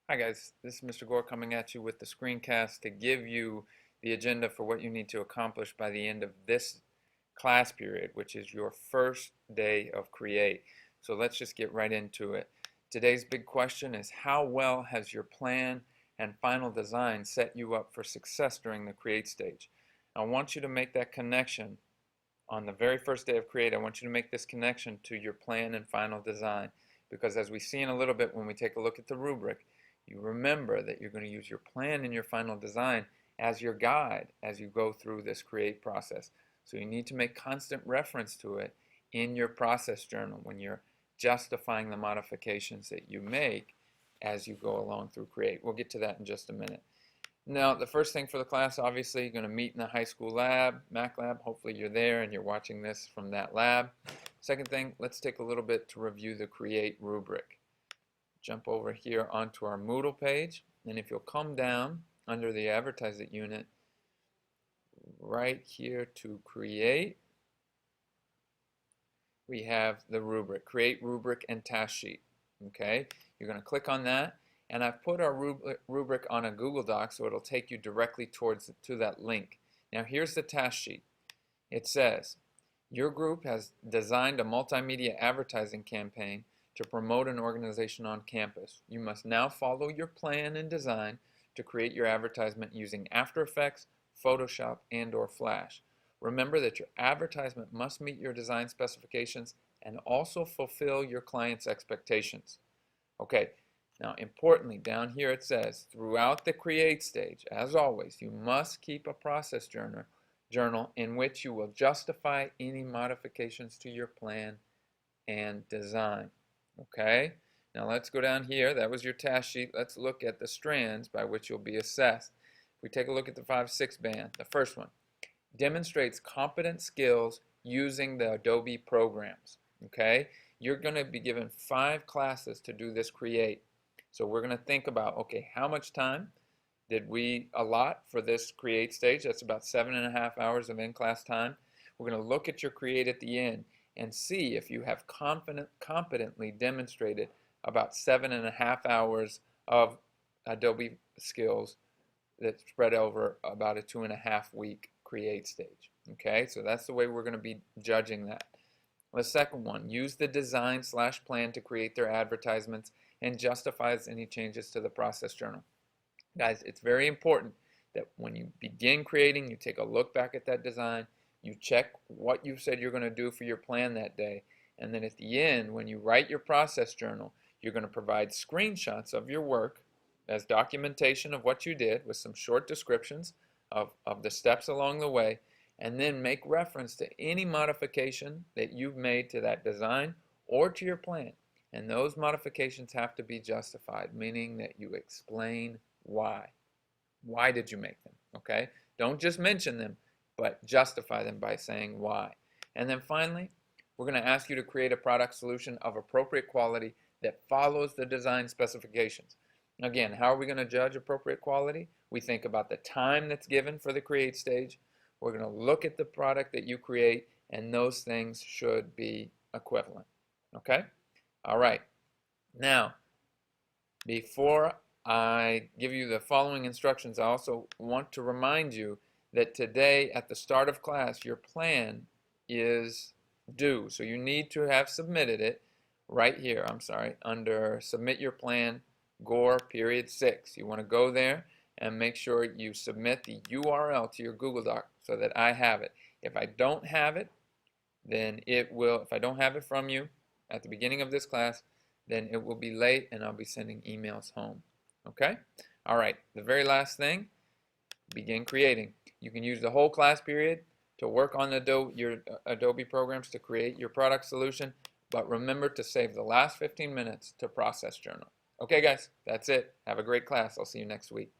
Hi guys, this is Mr. Gore coming at you with the screencast to give you the agenda for what you need to accomplish by the end of this class period, which is your first day of Create. So let's just get right into it. Today's big question is, how well has your plan and final design set you up for success during the Create stage? I want you to make that connection on the very first day of Create. I want you to make this connection to your plan and final design, because as we see in a little bit when we take a look at the rubric, you remember that you're going to use your plan and your final design as your guide as you go through this Create process. So you need to make constant reference to it in your process journal when you're justifying the modifications that you make as you go along through Create. We'll get to that in just a minute. Now, the first thing for the class, obviously, you're going to meet in the high school lab, Mac lab. Hopefully you're there and you're watching this from that lab. Second thing, let's take a little bit to review the Create rubric. Jump over here onto our Moodle page, and if you'll come down under the Advertise It unit, right here to Create, we have the rubric, Create Rubric and Task Sheet. Okay, you're going to click on that, and I've put our rubric on a Google Doc so it'll take you directly to that link. Now here's the task sheet. It says, your group has designed a multimedia advertising campaign to promote an organization on campus. You must now follow your plan and design to create your advertisement using After Effects, Photoshop, and/or Flash. Remember that your advertisement must meet your design specifications and also fulfill your client's expectations. Okay, now importantly, down here it says, throughout the Create stage, as always, you must keep a process journal in which you will justify any modifications to your plan and design. Okay, now let's go down here. That was your task sheet. Let's look at the strands by which you'll be assessed. If we take a look at the 5-6 band, the first one demonstrates competent skills using the Adobe programs. Okay, you're going to be given 5 classes to do this Create. So we're going to think about, okay, how much time did we allot for this Create stage? That's about 7.5 hours of in-class time. We're going to look at your Create at the end and see if you have competently demonstrated about 7.5 hours of Adobe skills that spread over about a 2.5-week Create stage. Okay, so that's the way we're going to be judging that. The second one, use the design/plan to create their advertisements and justifies any changes to the process journal. Guys, it's very important that when you begin creating, you take a look back at that design, you check what you said you're going to do for your plan that day, and then at the end, when you write your process journal, you're going to provide screenshots of your work as documentation of what you did with some short descriptions of the steps along the way, and then make reference to any modification that you've made to that design or to your plan. And those modifications have to be justified, meaning that you explain why. Why did you make them? Okay? Don't just mention them, but justify them by saying why. And then finally, we're going to ask you to create a product solution of appropriate quality that follows the design specifications. Again, how are we going to judge appropriate quality? We think about the time that's given for the Create stage. We're going to look at the product that you create, and those things should be equivalent. Okay? All right. Now, before I give you the following instructions, I also want to remind you that today at the start of class, your plan is due. So you need to have submitted it right here, under Submit Your Plan, Gore, period 6. You want to go there and make sure you submit the URL to your Google Doc so that I have it. If I don't have it, then if I don't have it from you at the beginning of this class, then it will be late and I'll be sending emails home. Okay? All right, the very last thing, begin creating. You can use the whole class period to work on your Adobe programs to create your product solution, but remember to save the last 15 minutes to process journal. Okay guys, that's it. Have a great class. I'll see you next week.